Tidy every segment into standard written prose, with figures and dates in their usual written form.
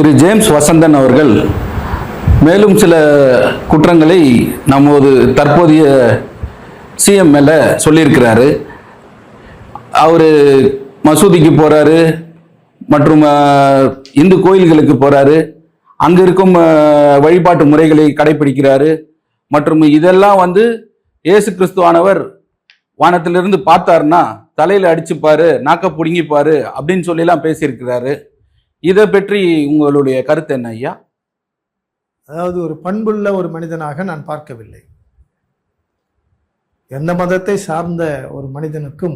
திரு James Vasanthan அவர்கள் மேலும் சில குற்றங்களை நமது தற்போதைய சிஎம் மேலே சொல்லியிருக்கிறாரு. அவர் மசூதிக்கு போகிறாரு, மற்றும் இந்து கோயில்களுக்கு போகிறாரு, அங்கே இருக்கும் வழிபாட்டு முறைகளை கடைபிடிக்கிறாரு. மற்றும் இதெல்லாம் இயேசு கிறிஸ்துவானவர் வானத்திலிருந்து பார்த்தாருன்னா தலையில் அடிச்சுப்பாரு, நாக்க பிடுங்கிப்பாரு அப்படின்னு சொல்லிலாம் பேசியிருக்கிறாரு. இதை பற்றி உங்களுடைய கருத்து என்ன ஐயா? அதாவது ஒரு பண்புள்ள ஒரு மனிதனாக நான் பார்க்கவில்லை. எந்த மதத்தை சார்ந்த ஒரு மனிதனுக்கும்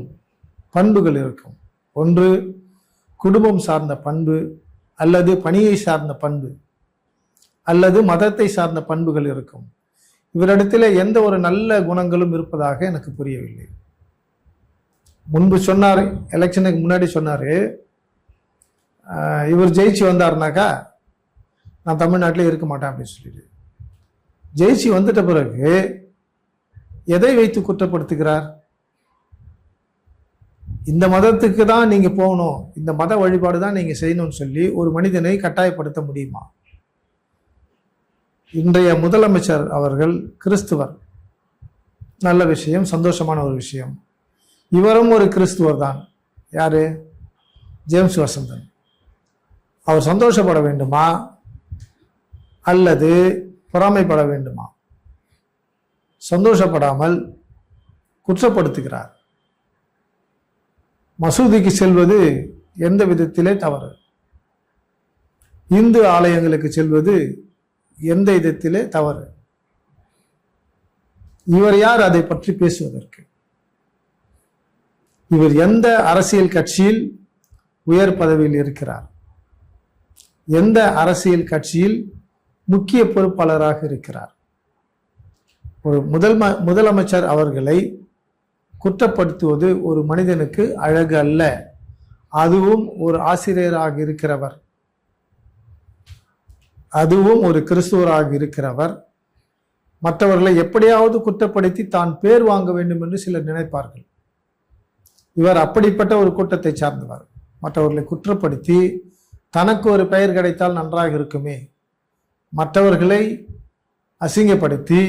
பண்புகள் இருக்கும். ஒன்று குடும்பம் சார்ந்த பண்பு, அல்லது பணியை சார்ந்த பண்பு, அல்லது மதத்தை சார்ந்த பண்புகள் இருக்கும். இவரிடத்தில் எந்த ஒரு நல்ல குணங்களும் இருப்பதாக எனக்கு புரியவில்லை. முன்பு சொன்னார், எலெக்ஷனுக்கு முன்னாடி சொன்னார், இவர் ஜெயிச்சு வந்தாருனாக்கா நான் தமிழ்நாட்டிலே இருக்க மாட்டேன் அப்படின்னு சொல்லிட்டு. ஜெயிச்சு வந்துட்ட பிறகு எதை வைத்து குற்றப்படுத்துகிறார்? இந்த மதத்துக்கு தான் நீங்க போகணும், இந்த மத வழிபாடு தான் நீங்க செய்யணும்னு சொல்லி ஒரு மனிதனை கட்டாயப்படுத்த முடியுமா? இன்றைய முதலமைச்சர் அவர்கள் கிறிஸ்துவர், நல்ல விஷயம், சந்தோஷமான ஒரு விஷயம். இவரும் ஒரு கிறிஸ்துவர் தான். யாரு? ஜேம்ஸ் வசந்தன். அவர் சந்தோஷப்பட வேண்டுமா அல்லது பொறாமைப்பட வேண்டுமா? சந்தோஷப்படாமல் குற்றப்படுத்துகிறார். மசூதிக்கு செல்வது எந்த விதத்திலே தவறு? இந்து ஆலயங்களுக்கு செல்வது எந்த விதத்திலே தவறு? இவர் யார் அதை பற்றி பேசுவதற்கு? இவர் எந்த அரசியல் கட்சியில் உயர் பதவியில் இருக்கிறார்? எந்த அரசியல் கட்சியில் முக்கிய பொறுப்பாளராக இருக்கிறார்? ஒரு முதலமைச்சர் அவர்களை குற்றப்படுத்துவது ஒரு மனிதனுக்கு அழகு அல்ல. அதுவும் ஒரு ஆசிரியராக இருக்கிறவர், அதுவும் ஒரு கிறிஸ்துவராக இருக்கிறவர் மற்றவர்களை எப்படியாவது குற்றப்படுத்தி தான் பேர் வாங்க வேண்டும் என்று சிலர் நினைப்பார்கள். இவர் அப்படிப்பட்ட ஒரு கூட்டத்தை சார்ந்தவர். மற்றவர்களை குற்றப்படுத்தி தனக்கு ஒரு பெயர் கிடைத்தால் நன்றாக இருக்குமே, மற்றவர்களை அசிங்கப்படுத்தி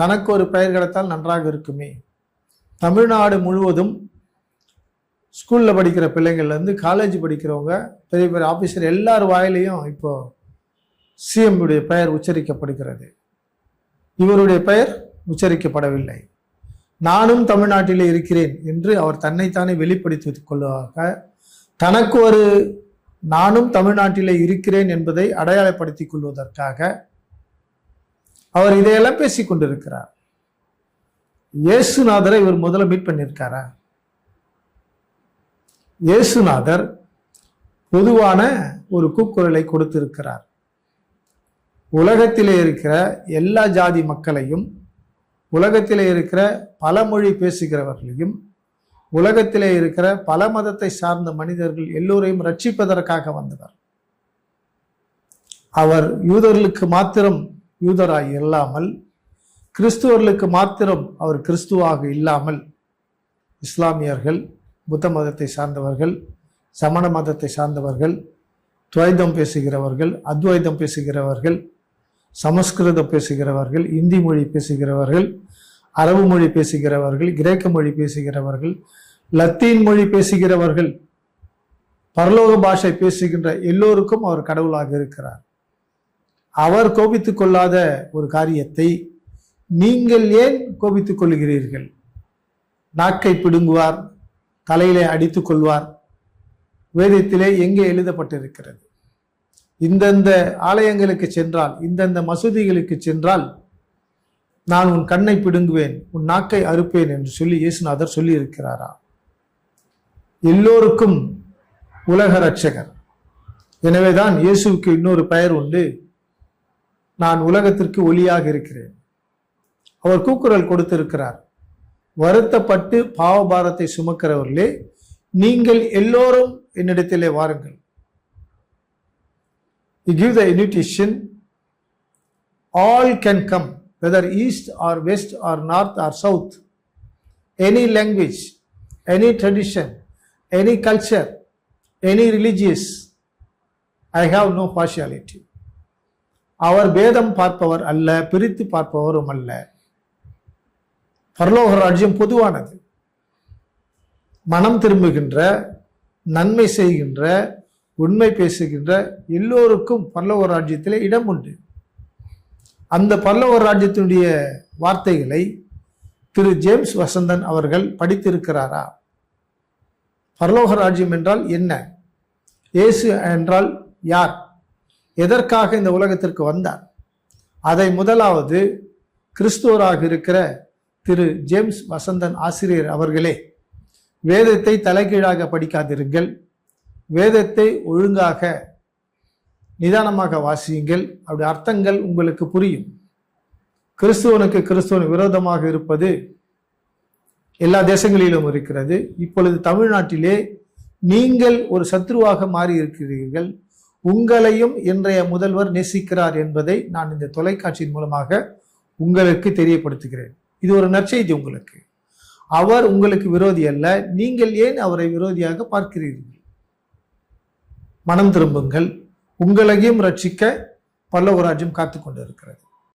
தனக்கு ஒரு பெயர் கிடைத்தால் நன்றாக இருக்குமே. தமிழ்நாடு முழுவதும் ஸ்கூல்ல படிக்கிற பிள்ளைங்கள்லேருந்து காலேஜ் படிக்கிறவங்க, பெரிய பெரிய ஆபீசர் எல்லார் வாயிலையும் இப்போ சிஎம் உடைய பெயர் உச்சரிக்கப்படுகிறது. இவருடைய பெயர் உச்சரிக்கப்படவில்லை. நானும் தமிழ்நாட்டிலே இருக்கிறேன் என்று அவர் தன்னைத்தானே வெளிப்படுத்திக் கொள்வதாக, தனக்கு ஒரு நானும் தமிழ்நாட்டிலே இருக்கிறேன் என்பதை அடையாளப்படுத்திக் கொள்வதற்காக அவர் இதையெல்லாம் பேசிக் கொண்டிருக்கிறார். இயேசுநாதரை இவர் முதல்ல மீட் பண்ணியிருக்காரா? இயேசுநாதர் பொதுவான ஒரு கூக்குரலை கொடுத்திருக்கிறார். உலகத்திலே இருக்கிற எல்லா ஜாதி மக்களையும், உலகத்திலே இருக்கிற பல மொழி பேசுகிறவர்களையும், உலகத்திலே இருக்கிற பல மதத்தை சார்ந்த மனிதர்கள் எல்லோரையும் ரட்சிப்பதற்காக வந்தவர். அவர் யூதர்களுக்கு மாத்திரம் யூதராய் இல்லாமல், கிறிஸ்துவர்களுக்கு மாத்திரம் அவர் கிறிஸ்துவாக இல்லாமல், இஸ்லாமியர்கள், புத்த மதத்தை சார்ந்தவர்கள், சமண மதத்தை சார்ந்தவர்கள், துவைதம் பேசுகிறவர்கள், அத்வைதம் பேசுகிறவர்கள், சமஸ்கிருதம் பேசுகிறவர்கள், இந்தி மொழி பேசுகிறவர்கள், அரபு மொழி பேசுகிறவர்கள், கிரேக்க மொழி பேசுகிறவர்கள், லத்தீன் மொழி பேசுகிறவர்கள், பரலோக பாஷை பேசுகின்ற எல்லோருக்கும் அவர் கடவுளாக இருக்கிறார். அவர் கோபித்துக் கொள்ளாத ஒரு காரியத்தை நீங்கள் ஏன் கோபித்துக் கொள்கிறீர்கள்? நாக்கை பிடுங்குவார், தலையிலே அடித்துக் கொள்வார். வேதத்திலே எங்கே எழுதப்பட்டிருக்கிறது? இந்தந்த ஆலயங்களுக்கு சென்றால், இந்தந்த மசூதிகளுக்கு சென்றால் நான் உன் கண்ணை பிடுங்குவேன், உன் நாக்கை அறுப்பேன் என்று சொல்லி இயேசுநாதர் சொல்லி இருக்கிறாரா? எல்லோருக்கும் உலக ரட்சகர். எனவேதான் இயேசுவுக்கு இன்னொரு பெயர் உண்டு, நான் உலகத்திற்கு ஒளியாக இருக்கிறேன். அவர் கூக்குரல் கொடுத்திருக்கிறார், வருத்தப்பட்டு பாவபாரத்தை சுமக்கிறவர்களே, நீங்கள் எல்லோரும் என்னிடத்திலே வாருங்கள். He give the invitation, all can come, whether east or west or north or south, any language, any tradition, any culture, any religious, I have no partiality. அவர் பேதம் பார்ப்பவர் அல்ல, பிரித்து பார்ப்பவரும் அல்ல. பரலோக ராஜ்யம் பொதுவானது. மனம் திரும்புகின்ற, நன்மை செய்கின்ற, உண்மை பேசுகின்ற எல்லோருக்கும் பரலோக ராஜ்யத்திலே இடம் உண்டு. அந்த பரலோக ராஜ்யத்தினுடைய வார்த்தைகளை திரு ஜேம்ஸ் வசந்தன் அவர்கள் படித்திருக்கிறாரா? பரலோக ராஜ்யம் என்றால் என்ன? இயேசு என்றால் யார்? எதற்காக இந்த உலகத்திற்கு வந்தார்? அதை முதலாவது கிறிஸ்துவராக இருக்கிற திரு ஜேம்ஸ் வசந்தன் ஆசிரியர் அவர்களே, வேதத்தை தலைகீழாக படிக்காதிருங்கள், வேதத்தை ஒழுங்காக நிதானமாக வாசியுங்கள். அப்படி அர்த்தங்கள் உங்களுக்கு புரியும். கிறிஸ்துவனுக்கு கிறிஸ்துவன் விரோதமாக இருப்பது எல்லா தேசங்களிலும் இருக்கிறது. இப்பொழுது தமிழ்நாட்டிலே நீங்கள் ஒரு சத்ருவாக மாறி இருக்கிறீர்கள். உங்களையும் இன்றைய முதல்வர் நேசிக்கிறார் என்பதை நான் இந்த தொலைக்காட்சியின் மூலமாக உங்களுக்கு தெரியப்படுத்துகிறேன். இது ஒரு நற்செய்தி உங்களுக்கு. அவர் உங்களுக்கு விரோதி அல்ல. நீங்கள் ஏன் அவரை விரோதியாக பார்க்கிறீர்கள்? மனம் திரும்புங்கள். உங்களையும் ரட்சிக்க பரலோக ராஜ்யம் காத்து கொண்டு இருக்கிறது.